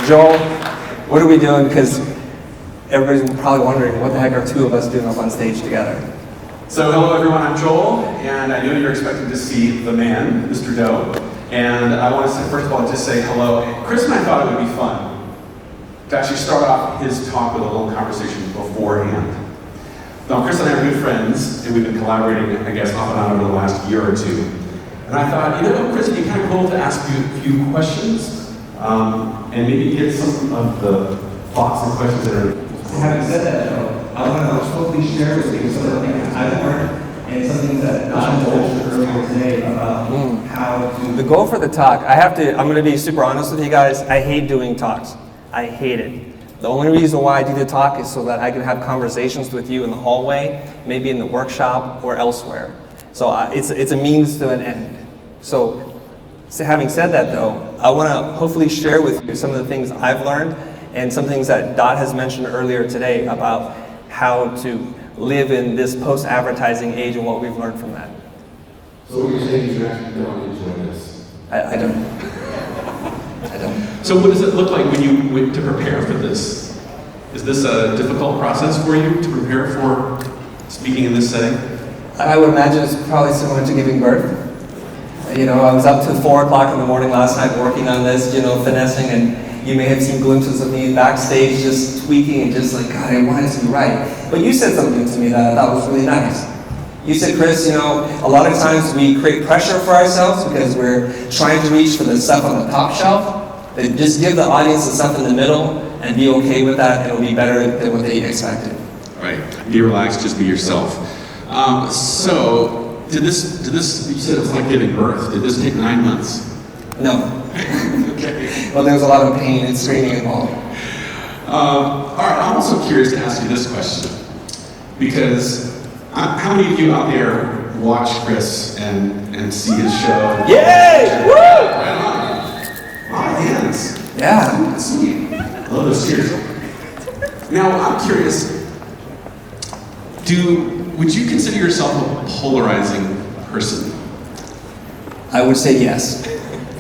Joel, what are we doing? Because everybody's probably wondering, what the heck are two of us doing up on stage together? So hello everyone, I'm Joel, and I know you're expecting to see the man, Mr. Doe. And I want to say, first of all, just say hello. Chris and I thought it would be fun to actually start off his talk with a little conversation beforehand. Now, Chris and I are good friends, and we've been collaborating, I guess, off and on over the last year or two. And I thought, Chris, it'd be kind of cool to ask you a few questions, and maybe get some of the thoughts and questions that are... Having said that, though, I want to hopefully share with you some of the things I've learned and some things that Don told earlier today about how to... The goal for the talk, I'm going to be super honest with you guys, I hate doing talks. I hate it. The only reason why I do the talk is so that I can have conversations with you in the hallway, maybe in the workshop or elsewhere. So it's a means to an end. So having said that though, I want to hopefully share with you some of the things I've learned and some things that Dot has mentioned earlier today about how to live in this post-advertising age and what we've learned from that. So what you're saying is you actually don't enjoy this? I don't. I don't. So what does it look like when you went to prepare for this? Is this a difficult process for you to prepare for speaking in this setting? I would imagine it's probably similar to giving birth. I was up till 4 o'clock in the morning last night working on this, finessing, and you may have seen glimpses of me backstage just tweaking and just like, God, I want it to be right. But you said something to me that I thought was really nice. You said, Chris, a lot of times we create pressure for ourselves because we're trying to reach for the stuff on the top shelf. But just give the audience the stuff in the middle and be okay with that, and it'll be better than what they expected. Right. Be relaxed, just be yourself. So, did this, you said it's like giving birth. Did this take 9 months? No. Okay. Well, there was a lot of pain and screaming involved. All right, I'm also curious to ask you this question. Because how many of you out there watch Chris and see his show? Yay! Woo! Right on. A lot of hands. Yeah. Sweet. I love those cheers. Now, I'm curious. Would you consider yourself a polarizing person? I would say yes.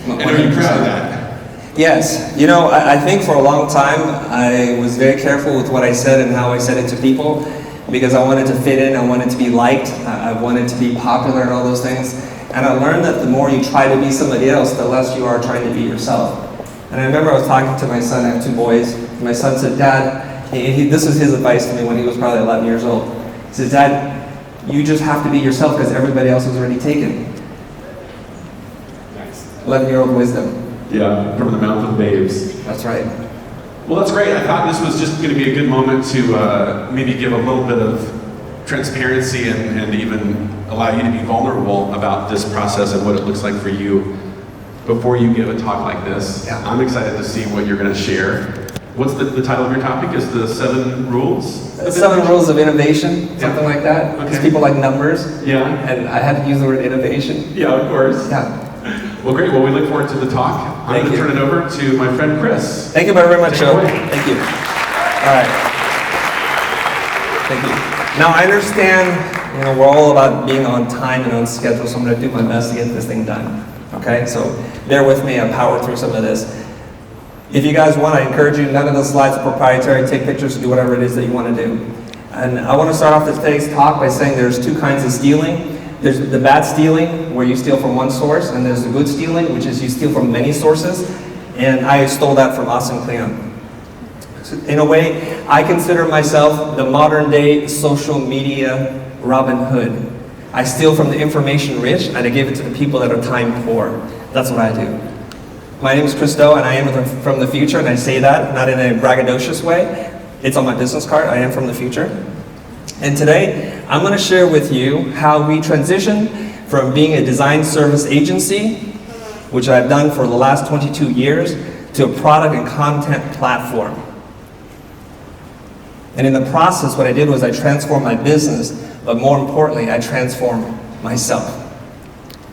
And are you proud of that? Yes. I think for a long time I was very careful with what I said and how I said it to people because I wanted to fit in, I wanted to be liked, I wanted to be popular and all those things. And I learned that the more you try to be somebody else, the less you are trying to be yourself. And I remember I was talking to my son, I have 2 boys, and my son said, Dad, this was his advice to me when he was probably 11 years old. He said, Dad, you just have to be yourself because everybody else is already taken. Nice. 11-year-old wisdom. Yeah, from the mouth of babes. That's right. Well, that's great. I thought this was just going to be a good moment to maybe give a little bit of transparency and even allow you to be vulnerable about this process and what it looks like for you before you give a talk like this. Yeah. I'm excited to see what you're going to share. What's the title of your topic? Is the 7 rules? 7 rules of innovation, something like that. Okay. Because people like numbers. Yeah. And I had to use the word innovation. Yeah, of course. Yeah. Well, great. Well, we look forward to the talk. I'm going to turn it over to my friend Chris. Thank you very much, Take it Joe. away. Thank you. All right. Thank you. Now, I understand, we're all about being on time and on schedule, so I'm going to do my best to get this thing done. Okay? So bear with me. I power through some of this. If you guys want, I encourage you, none of the slides are proprietary. Take pictures, do whatever it is that you want to do. And I want to start off today's talk by saying there's 2 kinds of stealing. There's the bad stealing, where you steal from one source, and there's the good stealing, which is you steal from many sources. And I stole that from Austin Kleon. So in a way, I consider myself the modern day social media Robin Hood. I steal from the information rich, and I give it to the people that are time poor. That's what I do. My name is Chris Doe, and I am from the future, and I say that not in a braggadocious way. It's on my business card. I am from the future. And today, I'm going to share with you how we transition from being a design service agency, which I've done for the last 22 years, to a product and content platform. And in the process, what I did was I transformed my business, but more importantly, I transformed myself.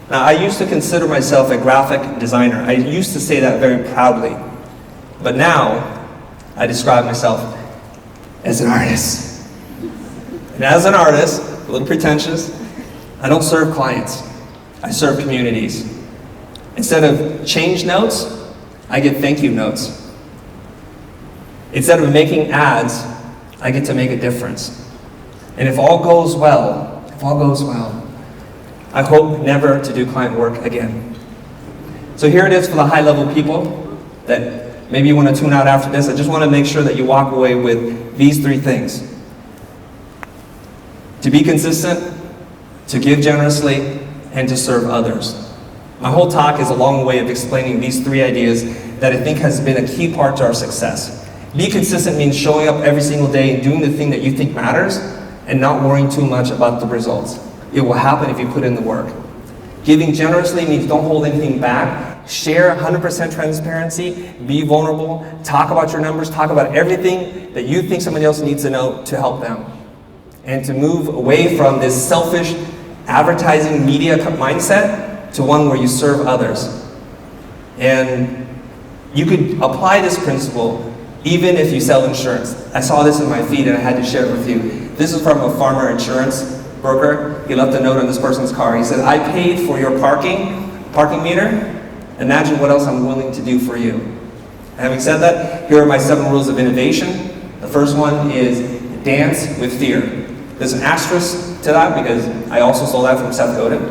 Now, I used to consider myself a graphic designer. I used to say that very proudly. But now, I describe myself as an artist. And as an artist, a little pretentious, I don't serve clients. I serve communities. Instead of change notes, I get thank you notes. Instead of making ads, I get to make a difference. And if all goes well, I hope never to do client work again. So here it is for the high-level people that maybe you want to tune out after this. I just want to make sure that you walk away with these 3 things. To be consistent, to give generously, and to serve others. My whole talk is a long way of explaining these 3 ideas that I think has been a key part to our success. Be consistent means showing up every single day and doing the thing that you think matters and not worrying too much about the results. It will happen if you put in the work. Giving generously means don't hold anything back. Share 100% transparency, be vulnerable, talk about your numbers, talk about everything that you think somebody else needs to know to help them. And to move away from this selfish advertising media mindset to one where you serve others. And you could apply this principle even if you sell insurance. I saw this in my feed and I had to share it with you. This is from a Farmer insurance broker. He left a note on this person's car. He said, I paid for your parking meter. Imagine what else I'm willing to do for you. And having said that, here are my 7 rules of innovation. The first one is dance with fear. There's an asterisk to that because I also stole that from Seth Godin.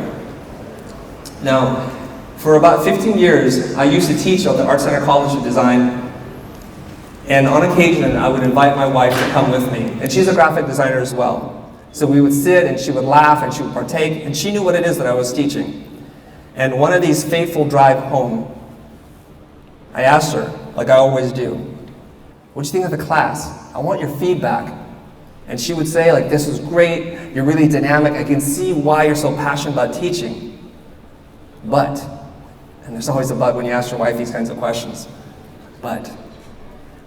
Now, for about 15 years, I used to teach at the Art Center College of Design. And on occasion, I would invite my wife to come with me. And she's a graphic designer as well. So we would sit and she would laugh and she would partake. And she knew what it is that I was teaching. And one of these fateful drive home, I asked her, like I always do, what do you think of the class? I want your feedback. And she would say, like, this is great, you're really dynamic, I can see why you're so passionate about teaching. But, and there's always a but when you ask your wife these kinds of questions, but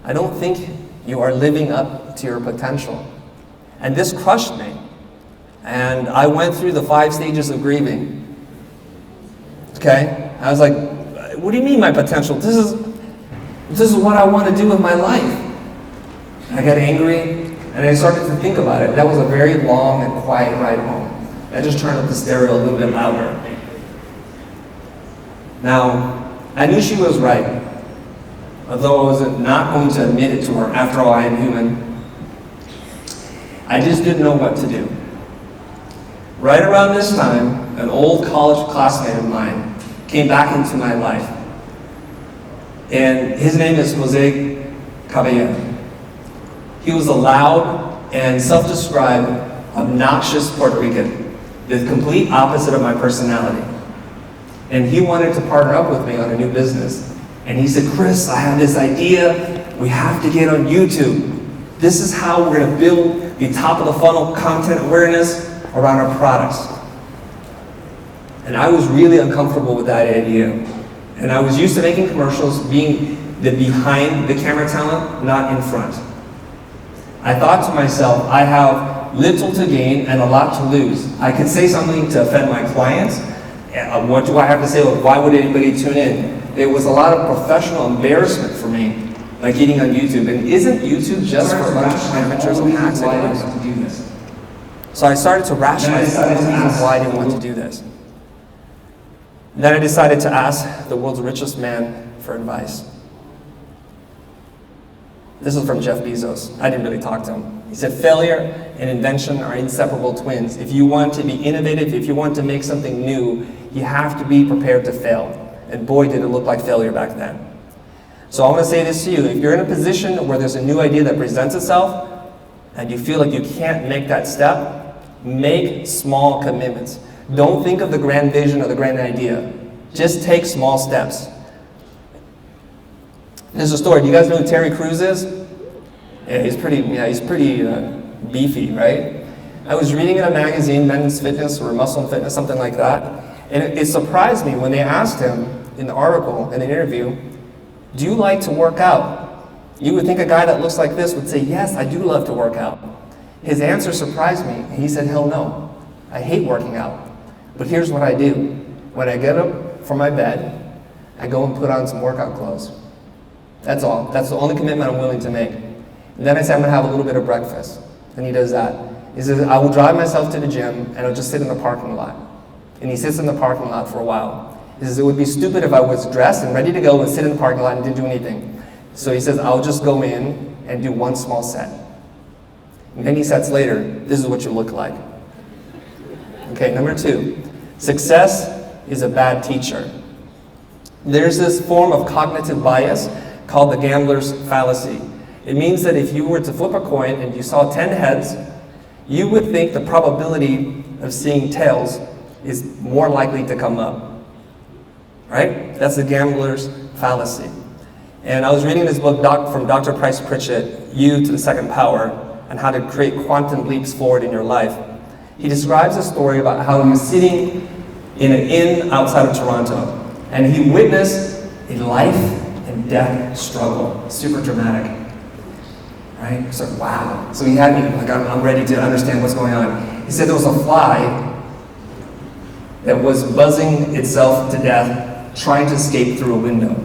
I don't think you are living up to your potential. And this crushed me. And I went through the 5 stages of grieving. Okay? I was like, what do you mean my potential? This is what I want to do with my life. I got angry. And I started to think about it. That was a very long and quiet ride home. I just turned up the stereo a little bit louder. Now, I knew she was right, although I was not going to admit it to her. After all, I am human. I just didn't know what to do. Right around this time, an old college classmate of mine came back into my life. And his name is Jose Caballero. He was a loud and self-described obnoxious Puerto Rican, the complete opposite of my personality. And he wanted to partner up with me on a new business. And he said, Chris, I have this idea. We have to get on YouTube. This is how we're going to build the top of the funnel content awareness around our products. And I was really uncomfortable with that idea. And I was used to making commercials, being the behind the camera talent, not in front. I thought to myself, I have little to gain and a lot to lose. I could say something to offend my clients. What do I have to say? Why would anybody tune in? It was a lot of professional embarrassment for me, like getting on YouTube. And isn't YouTube just for a bunch of adventures and hacks? So I started to rationalize the reasons why I didn't want to do this. Then I decided to ask the world's richest man for advice. This is from Jeff Bezos. I didn't really talk to him. He said, failure and invention are inseparable twins. If you want to be innovative, if you want to make something new, you have to be prepared to fail. And boy, did it look like failure back then. So I want to say this to you. If you're in a position where there's a new idea that presents itself, and you feel like you can't make that step, make small commitments. Don't think of the grand vision or the grand idea. Just take small steps. There's a story. Do you guys know who Terry Crews is? Yeah, he's pretty beefy, right? I was reading in a magazine, Men's Fitness or Muscle and Fitness, something like that. And it surprised me when they asked him in the article, in the interview, do you like to work out? You would think a guy that looks like this would say, yes, I do love to work out. His answer surprised me. He said, hell no. I hate working out. But here's what I do. When I get up from my bed, I go and put on some workout clothes. That's all. That's the only commitment I'm willing to make. And then I say I'm going to have a little bit of breakfast. And he does that. He says, I will drive myself to the gym and I'll just sit in the parking lot. And he sits in the parking lot for a while. He says, it would be stupid if I was dressed and ready to go and sit in the parking lot and didn't do anything. So he says, I'll just go in and do one small set. Many sets later, this is what you look like. Okay, number 2, success is a bad teacher. There's this form of cognitive bias called the gambler's fallacy. It means that if you were to flip a coin and you saw 10 heads, you would think the probability of seeing tails is more likely to come up. Right? That's the gambler's fallacy. And I was reading this book from Dr. Price Pritchett, You to the Second Power, and how to create quantum leaps forward in your life. He describes a story about how he was sitting in an inn outside of Toronto, and he witnessed a life and death struggle. Super dramatic. Right? So wow. So he had me, like, I'm ready to understand what's going on. He said there was a fly that was buzzing itself to death, trying to escape through a window.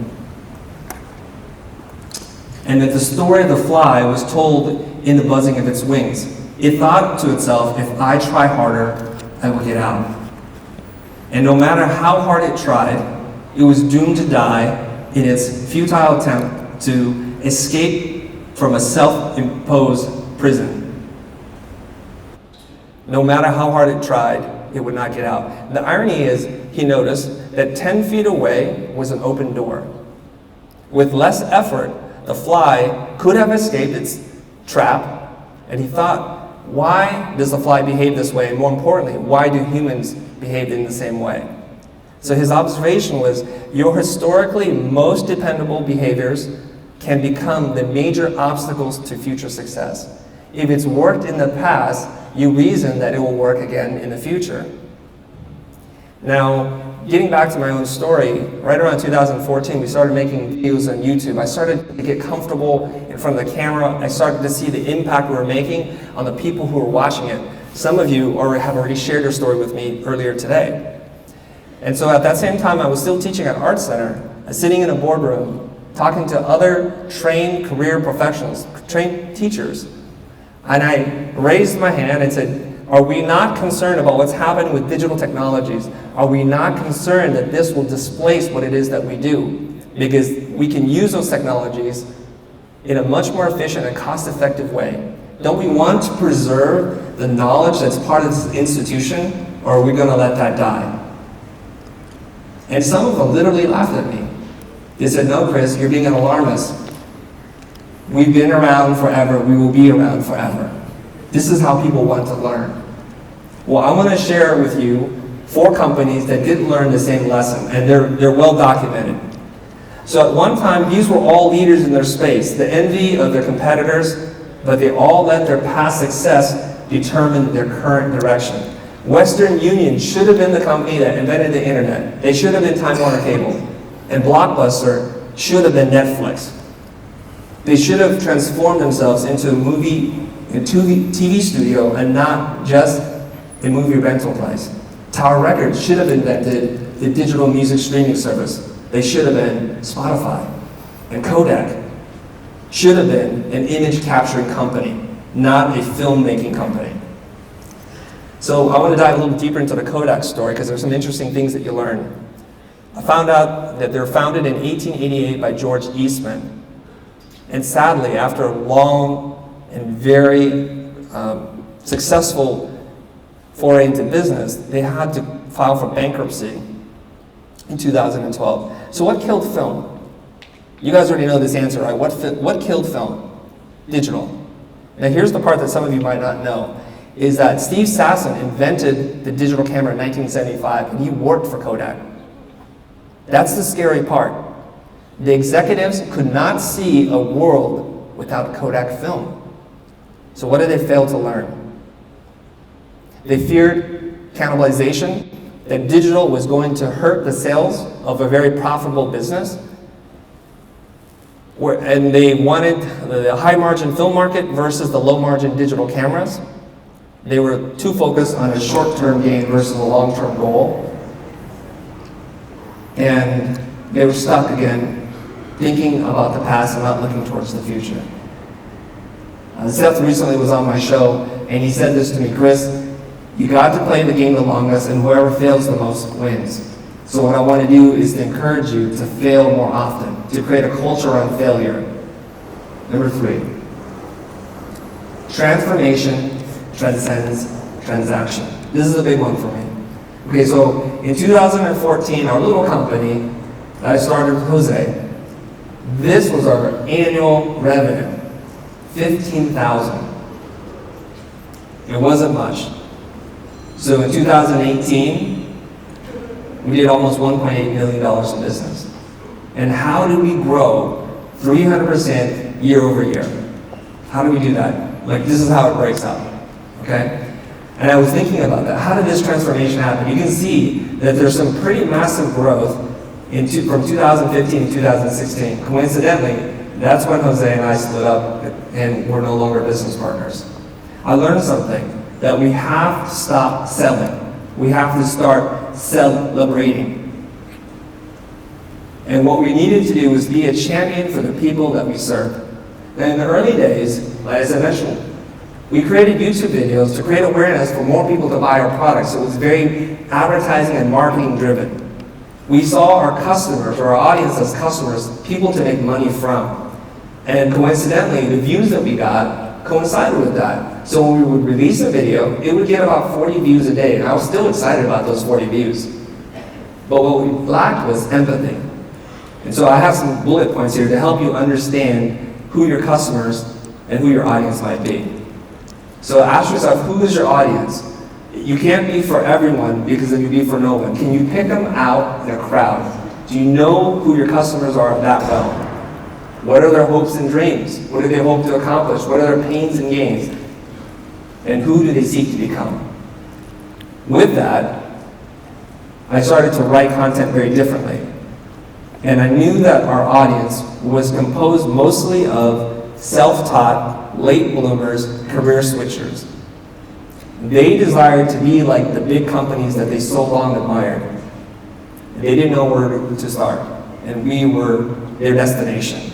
And that the story of the fly was told in the buzzing of its wings. It thought to itself, if I try harder, I will get out. And no matter how hard it tried, it was doomed to die in its futile attempt to escape from a self-imposed prison. No matter how hard it tried, it would not get out. The irony is, he noticed that 10 feet away was an open door. With less effort, the fly could have escaped its trap, and he thought, why does the fly behave this way? And more importantly, why do humans behave in the same way? So his observation was, your historically most dependable behaviors can become the major obstacles to future success. If it's worked in the past, you reason that it will work again in the future. Now, getting back to my own story, right around 2014, we started making videos on YouTube. I started to get comfortable in front of the camera. I started to see the impact we were making on the people who were watching it. Some of you have already shared your story with me earlier today. And so at that same time, I was still teaching at Art Center, sitting in a boardroom, talking to other trained career professionals, trained teachers. And I raised my hand and said, are we not concerned about what's happening with digital technologies? Are we not concerned that this will displace what it is that we do? Because we can use those technologies in a much more efficient and cost-effective way. Don't we want to preserve the knowledge that's part of this institution, or are we going to let that die? And some of them literally laughed at me. They said, no, Chris, you're being an alarmist. We've been around forever. We will be around forever. This is how people want to learn. Well, I want to share with you 4 companies that did learn the same lesson, and they're well documented. So at one time, these were all leaders in their space, the envy of their competitors, but they all let their past success determine their current direction. Western Union should have been the company that invented the internet. They should have been Time Warner Cable. And Blockbuster should have been Netflix. They should have transformed themselves into a TV studio and not just a movie rental place. Tower Records should have invented the digital music streaming service. They should have been Spotify. And Kodak should have been an image capturing company, not a filmmaking company. So I want to dive a little deeper into the Kodak story because there's some interesting things that you learn. I found out that they were founded in 1888 by George Eastman. And sadly, after a long and very successful foray into business, they had to file for bankruptcy in 2012. So what killed film? You guys already know this answer, right? What killed film? Digital. Now here's the part that some of you might not know, is that Steve Sasson invented the digital camera in 1975, and he worked for Kodak. That's the scary part. The executives could not see a world without Kodak film. So what did they fail to learn? They feared cannibalization, that digital was going to hurt the sales of a very profitable business, and they wanted the high-margin film market versus the low-margin digital cameras. They were too focused on a short-term gain versus a long-term goal. And they were stuck again, thinking about the past and not looking towards the future. Seth recently was on my show, and he said this to me, Chris, you got to play the game the longest, and whoever fails the most wins. So what I want to do is to encourage you to fail more often, to create a culture on failure. Number 3, transformation transcends transaction. This is a big one for me. Okay, so in 2014, our little company that I started with Jose, this was our annual revenue, $15,000. It wasn't much. So in 2018, we did almost $1.8 million in business. And how do we grow 300% year over year? How do we do that? Like, this is how it breaks out, okay? And I was thinking about that. How did this transformation happen? You can see that there's some pretty massive growth from 2015 to 2016. Coincidentally, that's when Jose and I split up and we're no longer business partners. I learned something, that we have to stop selling. We have to start celebrating. And what we needed to do was be a champion for the people that we serve. And in the early days, as I mentioned, we created YouTube videos to create awareness for more people to buy our products. It was very advertising and marketing driven. We saw our customers, or our audience as customers, people to make money from. And coincidentally, the views that we got coincided with that. So when we would release a video, it would get about 40 views a day. And I was still excited about those 40 views. But what we lacked was empathy. And so I have some bullet points here to help you understand who your customers and who your audience might be. So ask yourself, who is your audience? You can't be for everyone because then you be for no one. Can you pick them out in a crowd? Do you know who your customers are that well? What are their hopes and dreams? What do they hope to accomplish? What are their pains and gains? And who do they seek to become? With that, I started to write content very differently. And I knew that our audience was composed mostly of self-taught, late bloomers, career switchers. They desired to be like the big companies that they so long admired. They didn't know where to start, and we were their destination.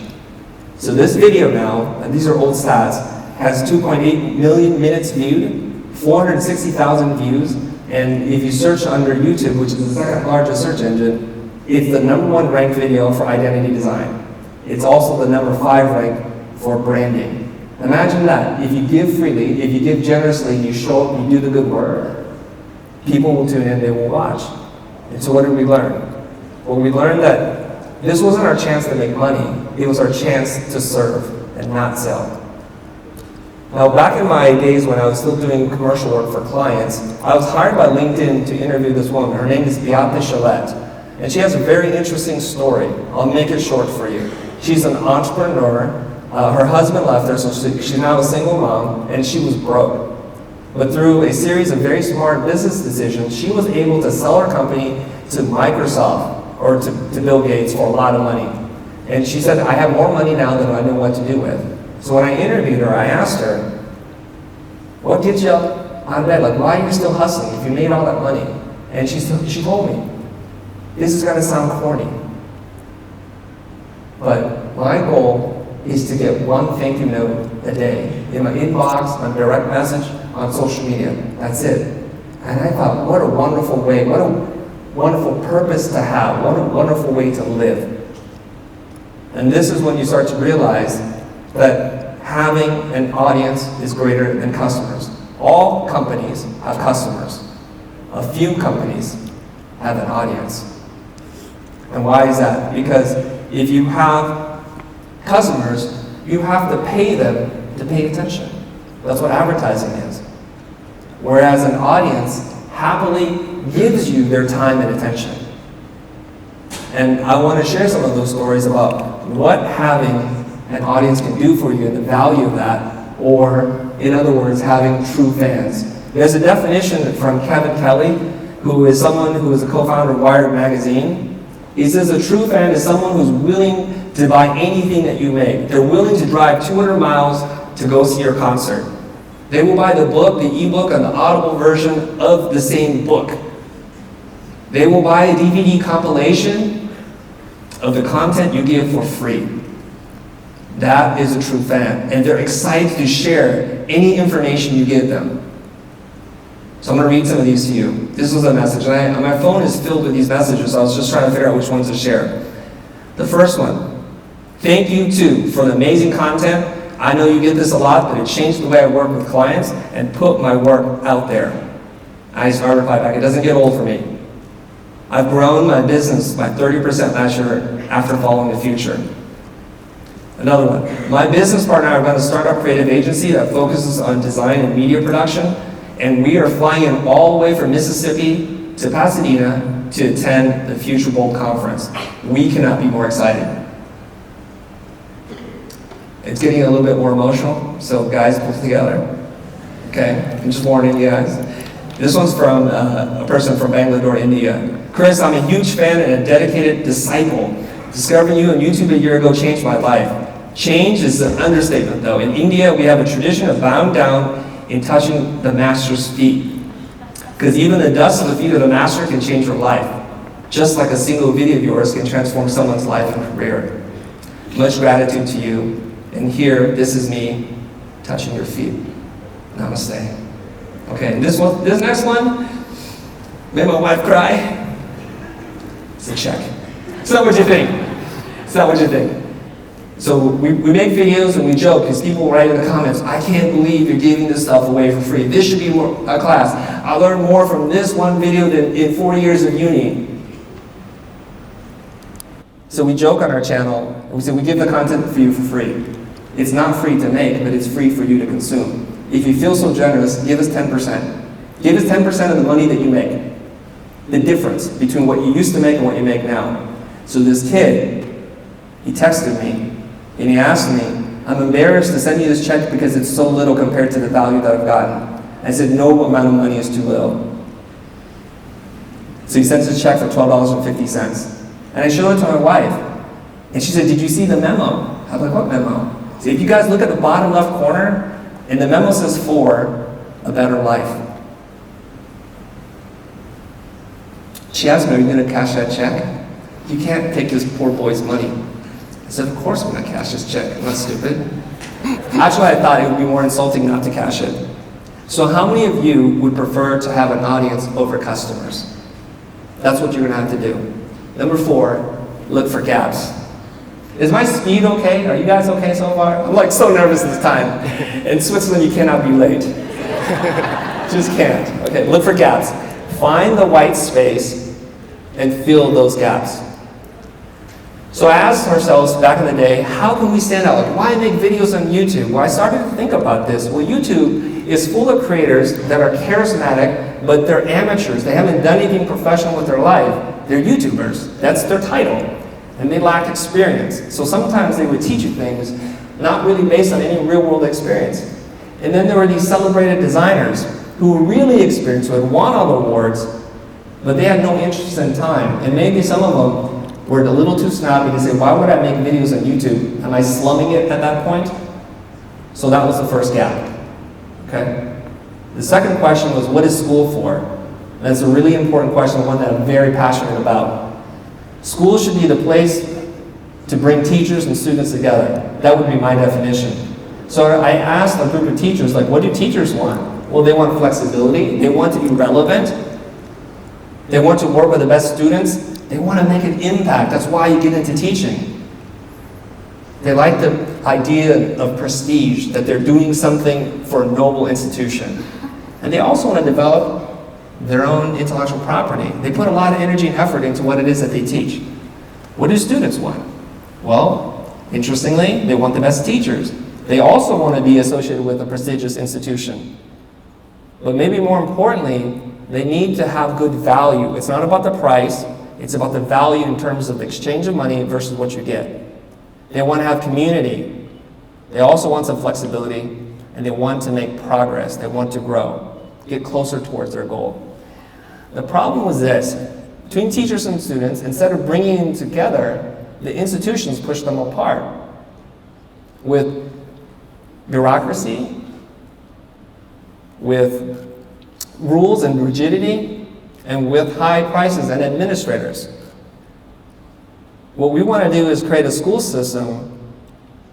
So this video now, and these are old stats, has 2.8 million minutes viewed, 460,000 views, and if you search under YouTube, which is the second largest search engine, it's the #1 ranked video for identity design. It's also the #5 ranked for branding. Imagine that. If you give freely, if you give generously, you show up, you do the good work, people will tune in, they will watch. And so what did we learn? Well, we learned that this wasn't our chance to make money, it was our chance to serve and not sell. Now, back in my days when I was still doing commercial work for clients, I was hired by LinkedIn to interview this woman. Her name is Beate Chalette, and she has a very interesting story. I'll make it short for you. She's an entrepreneur. Her husband left her, so she's now a single mom, and she was broke. But through a series of very smart business decisions, she was able to sell her company to Microsoft or to Bill Gates for a lot of money. And she said, I have more money now than I know what to do with. So when I interviewed her, I asked her, what gets you up out of bed? Like, why are you still hustling if you made all that money? And she told me, this is going to sound corny, but my goal is to get one thank you note a day in my inbox, on direct message, on social media. That's it. And I thought, what a wonderful way, what a wonderful purpose to have, what a wonderful way to live. And this is when you start to realize that having an audience is greater than customers. All companies have customers. A few companies have an audience. And why is that? Because if you have customers, you have to pay them to pay attention. That's what advertising is. Whereas an audience happily gives you their time and attention. And I want to share some of those stories about what having an audience can do for you and the value of that, or in other words, having true fans. There's a definition from Kevin Kelly, who is someone who is a co-founder of Wired Magazine. He says a true fan is someone who's willing to buy anything that you make. They're willing to drive 200 miles to go see your concert. They will buy the book, the ebook, and the Audible version of the same book. They will buy a DVD compilation of the content you give for free. That is a true fan, and they're excited to share any information you give them. So I'm going to read some of these to you. This was a message, and my phone is filled with these messages, so I was just trying to figure out which ones to share. The first one, thank you too for the amazing content I know you get this a lot, but it changed the way I work with clients and put my work out there. I started Reply Back. It doesn't get old for me. I've grown my business by 30% last year after following the future. Another one. My business partner and I run a startup creative agency that focuses on design and media production, and we are flying in all the way from Mississippi to Pasadena to attend the Future Bold conference. We cannot be more excited. It's getting a little bit more emotional, so guys, pull together. Okay, I'm just warning you guys. This one's from a person from Bangalore, India. Chris, I'm a huge fan and a dedicated disciple. Discovering you on YouTube a year ago changed my life. Change is an understatement though. In India, we have a tradition of bowing down and touching the master's feet. Because even the dust of the feet of the master can change your life. Just like a single video of yours can transform someone's life and career. Much gratitude to you. And here, this is me touching your feet. Namaste. Okay, this next one, made my wife cry. It's a check. It's not what you think. It's not what you think. So we make videos and we joke because people write in the comments, I can't believe you're giving this stuff away for free. This should be a class. I learned more from this one video than in 4 years of uni. So we joke on our channel, and we say we give the content for you for free. It's not free to make, but it's free for you to consume. If you feel so generous, give us 10%. Give us 10% of the money that you make. The difference between what you used to make and what you make now. So this kid, he texted me, and he asked me, I'm embarrassed to send you this check because it's so little compared to the value that I've gotten. I said, no amount of money is too little. So he sends a check for $12.50. And I showed it to my wife. And she said, did you see the memo? I was like, what memo? So if you guys look at the bottom left corner, and the memo says for a better life. She asked me, are you going to cash that check? You can't take this poor boy's money. I said, of course I'm going to cash this check. I'm not stupid. Actually, I thought it would be more insulting not to cash it. So how many of you would prefer to have an audience over customers? That's what you're going to have to do. Number 4, look for gaps. Is my speed okay? Are you guys okay so far? I'm like so nervous this time. In Switzerland, you cannot be late. Just can't. Okay, look for gaps. Find the white space and fill those gaps. So I asked ourselves back in the day, how can we stand out? Like, why make videos on YouTube? Well, I started to think about this. Well, YouTube is full of creators that are charismatic, but they're amateurs. They haven't done anything professional with their life. They're YouTubers. That's their title. And they lack experience. So sometimes they would teach you things not really based on any real-world experience. And then there were these celebrated designers who were really experienced, who had won all the awards, but they had no interest in time. And maybe some of them were a little too snobby to say, why would I make videos on YouTube? Am I slumming it at that point? So that was the first gap. Okay? The second question was, what is school for? And that's a really important question, one that I'm very passionate about. School should be the place to bring teachers and students together. That would be my definition. So I asked a group of teachers, like, what do teachers want? Well, they want flexibility. They want to be relevant. They want to work with the best students. They want to make an impact. That's why you get into teaching. They like the idea of prestige, that they're doing something for a noble institution. And they also want to develop their own intellectual property. They put a lot of energy and effort into what it is that they teach. What do students want? Well, interestingly, they want the best teachers. They also want to be associated with a prestigious institution. But maybe more importantly, they need to have good value. It's not about the price, it's about the value in terms of the exchange of money versus what you get. They want to have community. They also want some flexibility, and they want to make progress. They want to grow, get closer towards their goal. The problem was this: between teachers and students, instead of bringing them together, the institutions push them apart with bureaucracy, with rules and rigidity, and with high prices and administrators. What we want to do is create a school system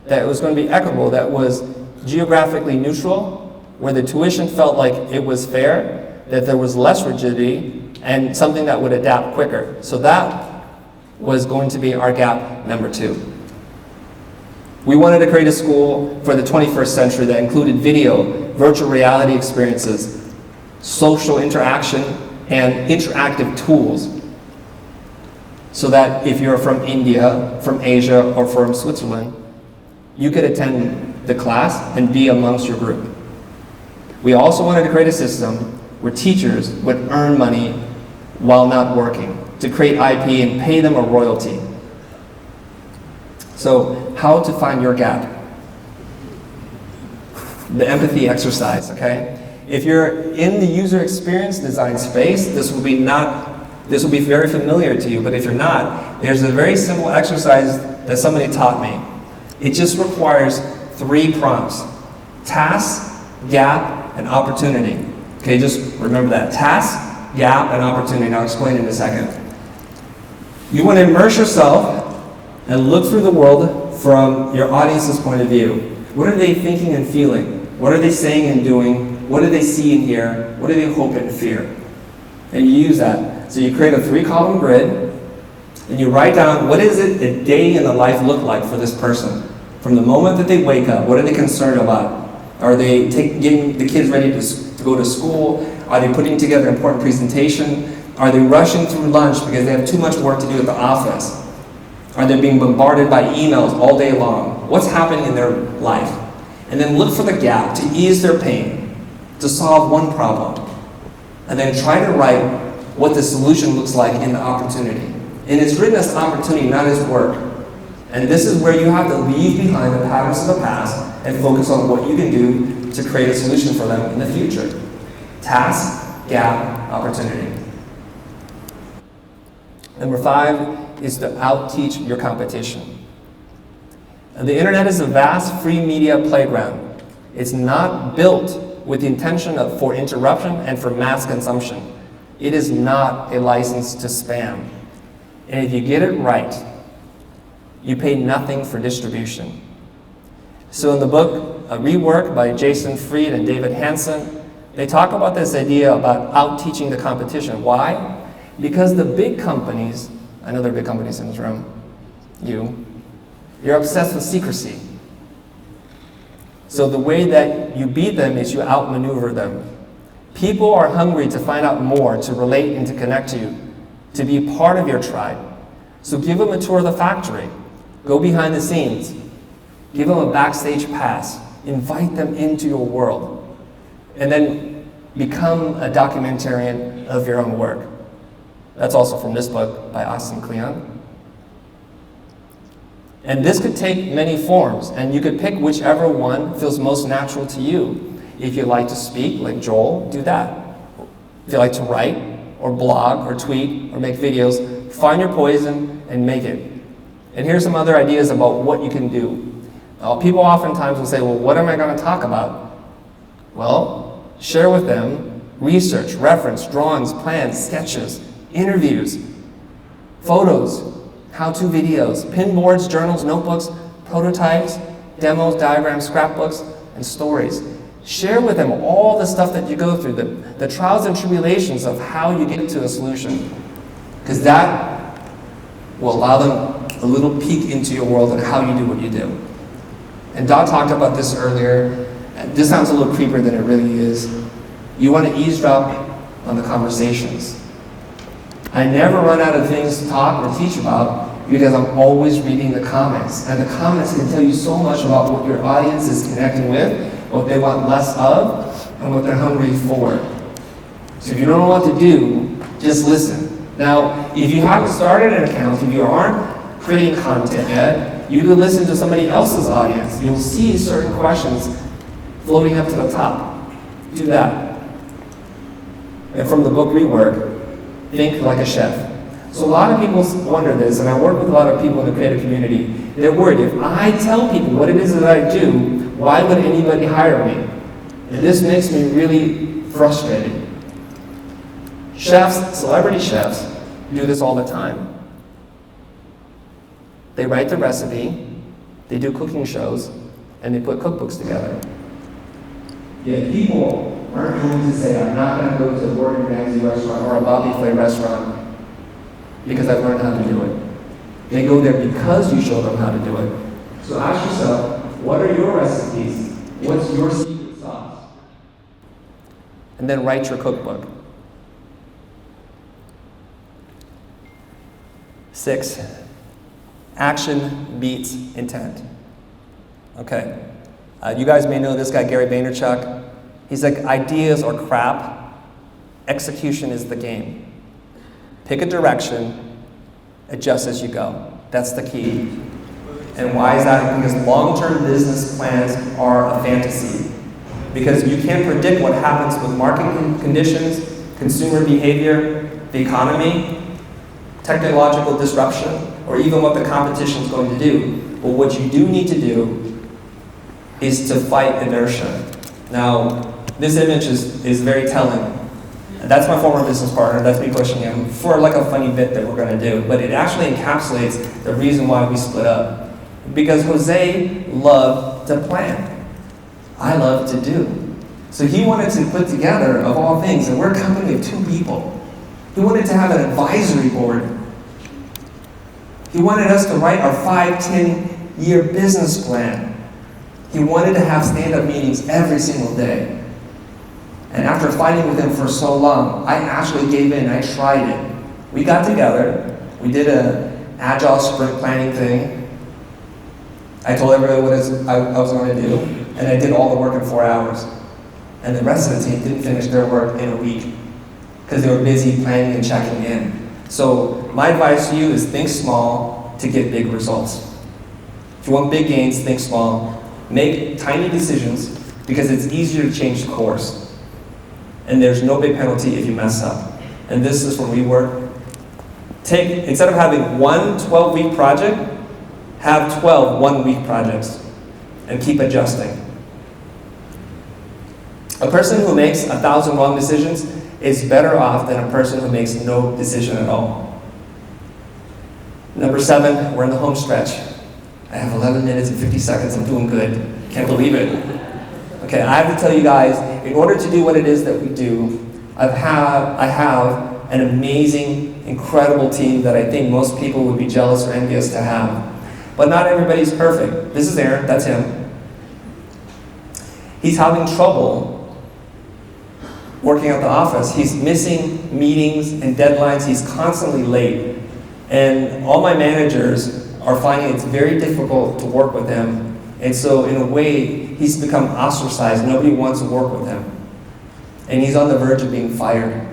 that was going to be equitable, that was geographically neutral, where the tuition felt like it was fair, that there was less rigidity, and something that would adapt quicker. So that was going to be our gap number 2. We wanted to create a school for the 21st century that included video, virtual reality experiences, social interaction, and interactive tools, so that if you're from India, from Asia, or from Switzerland, you could attend the class and be amongst your group. We also wanted to create a system where teachers would earn money while not working, to create IP and pay them a royalty. So, how to find your gap? The empathy exercise, okay? If you're in the user experience design space, this will be very familiar to you, but if you're not, there's a very simple exercise that somebody taught me. It just requires 3 prompts: task, gap, and opportunity. Okay, just remember that. Task, gap, and opportunity. And I'll explain in a second. You want to immerse yourself and look through the world from your audience's point of view. What are they thinking and feeling? What are they saying and doing? What do they see and hear? What do they hope and fear? And you use that. So you create a 3-column grid, and you write down what is it a day in the life look like for this person. From the moment that they wake up, what are they concerned about? Are they getting the kids ready to go to school? Are they putting together an important presentation? Are they rushing through lunch because they have too much work to do at the office? Are they being bombarded by emails all day long? What's happening in their life? And then look for the gap to ease their pain, to solve one problem. And then try to write what the solution looks like in the opportunity. And it's written as opportunity, not as work. And this is where you have to leave behind the patterns of the past and focus on what you can do to create a solution for them in the future. Task, gap, opportunity. Number 5 is to out-teach your competition. And the internet is a vast free media playground. It's not built with the intention for interruption and for mass consumption. It is not a license to spam. And if you get it right, you pay nothing for distribution. So in the book, A Rework by Jason Fried and David Hansen, they talk about this idea about out-teaching the competition. Why? Because the big companies, I know there are big companies in this room, you're obsessed with secrecy. So the way that you beat them is you outmaneuver them. People are hungry to find out more, to relate and to connect to you, to be part of your tribe. So give them a tour of the factory. Go behind the scenes. Give them a backstage pass. Invite them into your world. And then become a documentarian of your own work. That's also from this book by Austin Kleon. And this could take many forms, and you could pick whichever one feels most natural to you. If you like to speak, like Joel, do that. If you like to write, or blog, or tweet, or make videos, find your poison and make it. And here's some other ideas about what you can do. People oftentimes will say, well, what am I going to talk about? Well, share with them research, reference, drawings, plans, sketches, interviews, photos, how-to videos, pin boards, journals, notebooks, prototypes, demos, diagrams, scrapbooks, and stories. Share with them all the stuff that you go through, the trials and tribulations of how you get to a solution. Because that will allow them a little peek into your world and how you do what you do. And Dot talked about this earlier. This sounds a little creepier than it really is. You want to eavesdrop on the conversations. I never run out of things to talk or teach about because I'm always reading the comments. And the comments can tell you so much about what your audience is connecting with, what they want less of, and what they're hungry for. So if you don't know what to do, just listen. Now, if you haven't started an account, if you aren't creating content yet, you can listen to somebody else's audience. You'll see certain questions floating up to the top. Do that. And from the book Rework, think like a chef. So a lot of people wonder this, and I work with a lot of people in the creative community. They're worried, if I tell people what it is that I do, why would anybody hire me? And this makes me really frustrated. Chefs, celebrity chefs, do this all the time. They write the recipe, they do cooking shows, and they put cookbooks together. Yet people aren't going to say, I'm not going to go to a Gordon Ramsay restaurant or a Bobby Flay restaurant because I've learned how to do it. They go there because you show them how to do it. So ask yourself, what are your recipes? What's your secret sauce? And then write your cookbook. 6, action beats intent. Okay, you guys may know this guy, Gary Vaynerchuk. He's like, ideas are crap, execution is the game. Pick a direction, adjust as you go. That's the key. And why is that? Because long-term business plans are a fantasy. Because you can't predict what happens with market conditions, consumer behavior, the economy, technological disruption, or even what the competition is going to do. But what you do need to do is to fight inertia. Now, this image is very telling. That's my former business partner, that's me pushing him for like a funny bit that we're gonna do, but it actually encapsulates the reason why we split up. Because Jose loved to plan. I love to do. So he wanted to put together, of all things, and we're a company of 2 people. He wanted to have an advisory board. He wanted us to write our 5-10-year business plan. He wanted to have stand-up meetings every single day. And after fighting with him for so long, I actually gave in, I tried it. We got together, we did an agile sprint planning thing. I told everybody what I was going to do, and I did all the work in 4 hours. And the rest of the team didn't finish their work in a week because they were busy planning and checking in. So my advice to you is think small to get big results. If you want big gains, think small. Make tiny decisions because it's easier to change course. And there's no big penalty if you mess up. And this is where we work. Instead of having one 12-week project, have 12 one-week projects and keep adjusting. A person who makes 1,000 wrong decisions is better off than a person who makes no decision at all. Number 7, we're in the home stretch. I have 11 minutes and 50 seconds, I'm doing good. Can't believe it. Okay, I have to tell you guys, in order to do what it is that we do, I have an amazing, incredible team that I think most people would be jealous or envious to have. But not everybody's perfect. This is Aaron, that's him. He's having trouble working at the office. He's missing meetings and deadlines. He's constantly late. And all my managers are finding it's very difficult to work with him. And so in a way, he's become ostracized. Nobody wants to work with him. And he's on the verge of being fired.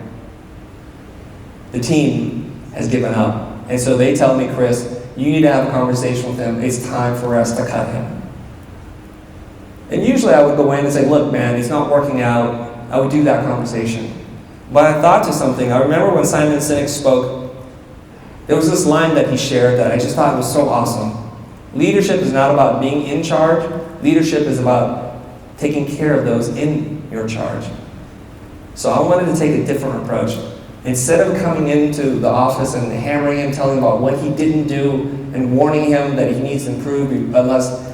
The team has given up. And so they tell me, Chris, you need to have a conversation with him. It's time for us to cut him. And usually I would go in and say, look, man, it's not working out. I would do that conversation. But I thought to something. I remember when Simon Sinek spoke, there was this line that he shared that I just thought was so awesome. Leadership is not about being in charge. Leadership is about taking care of those in your charge. So I wanted to take a different approach. Instead of coming into the office and hammering him, telling him about what he didn't do, and warning him that he needs to improve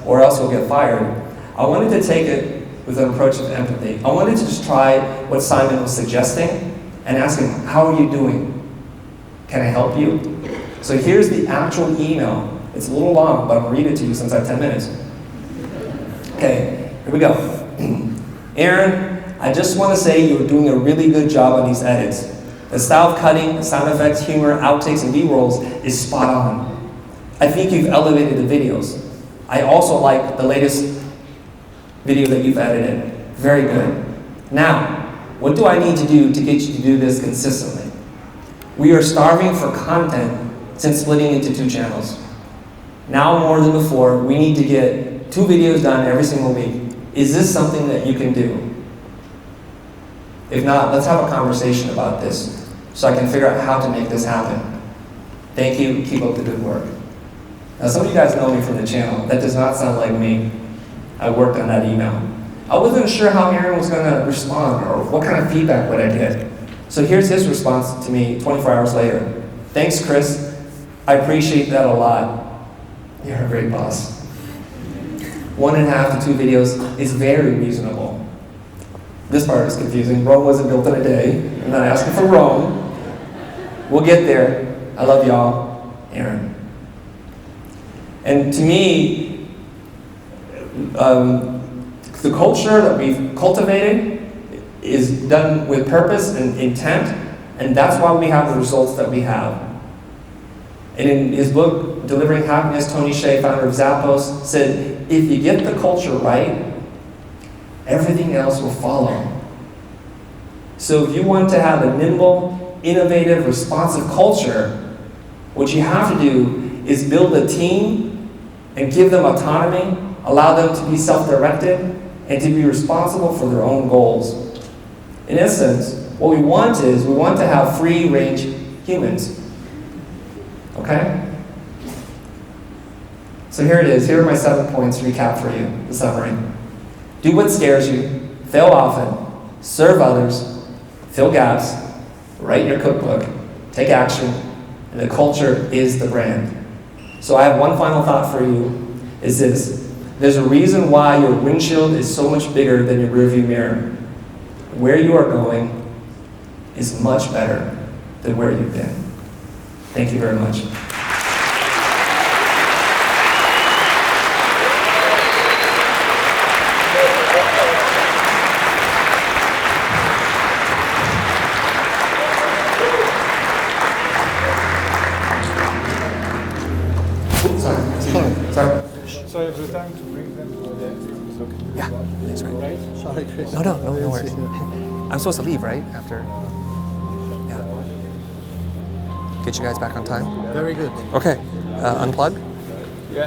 or else he'll get fired, I wanted to take it with an approach of empathy. I wanted to just try what Simon was suggesting and ask him, how are you doing? Can I help you? So here's the actual email. It's a little long, but I'll read it to you since I have 10 minutes. Okay, here we go. Aaron, I just want to say you're doing a really good job on these edits. The style of cutting, sound effects, humor, outtakes, and B-rolls is spot on. I think you've elevated the videos. I also like the latest video that you've edited. Very good. Now, what do I need to do to get you to do this consistently? We are starving for content since splitting into 2 channels. Now more than before, we need to get 2 videos done every single week. Is this something that you can do? If not, let's have a conversation about this so I can figure out how to make this happen. Thank you, keep up the good work. Now some of you guys know me from the channel. That does not sound like me. I worked on that email. I wasn't sure how Aaron was going to respond or what kind of feedback would I get. So here's his response to me 24 hours later. Thanks, Chris. I appreciate that a lot. You're a great boss. 1.5 to 2 videos is very reasonable. This part is confusing. Rome wasn't built in a day. I'm not asking for Rome. We'll get there. I love y'all. Aaron. And to me, The culture that we've cultivated is done with purpose and intent, and that's why we have the results that we have. And in his book, Delivering Happiness, Tony Hsieh, founder of Zappos, said, if you get the culture right, everything else will follow. So if you want to have a nimble, innovative, responsive culture, what you have to do is build a team and give them autonomy, allow them to be self-directed, and to be responsible for their own goals. In essence, what we want is, we want to have free-range humans. Okay? So here it is. Here are my 7 points to recap for you, the summary. Do what scares you, fail often, serve others, fill gaps, write your cookbook, take action, and the culture is the brand. So I have one final thought for you, is this. There's a reason why your windshield is so much bigger than your rearview mirror. Where you are going is much better than where you've been. Thank you very much. Sorry. So you have the time to bring them to the it's okay. Yeah, that's right. Right? Sorry, Chris. No worries. I'm supposed to leave, right? After. Yeah. Get you guys back on time? Very good. Okay. Unplug? Yeah.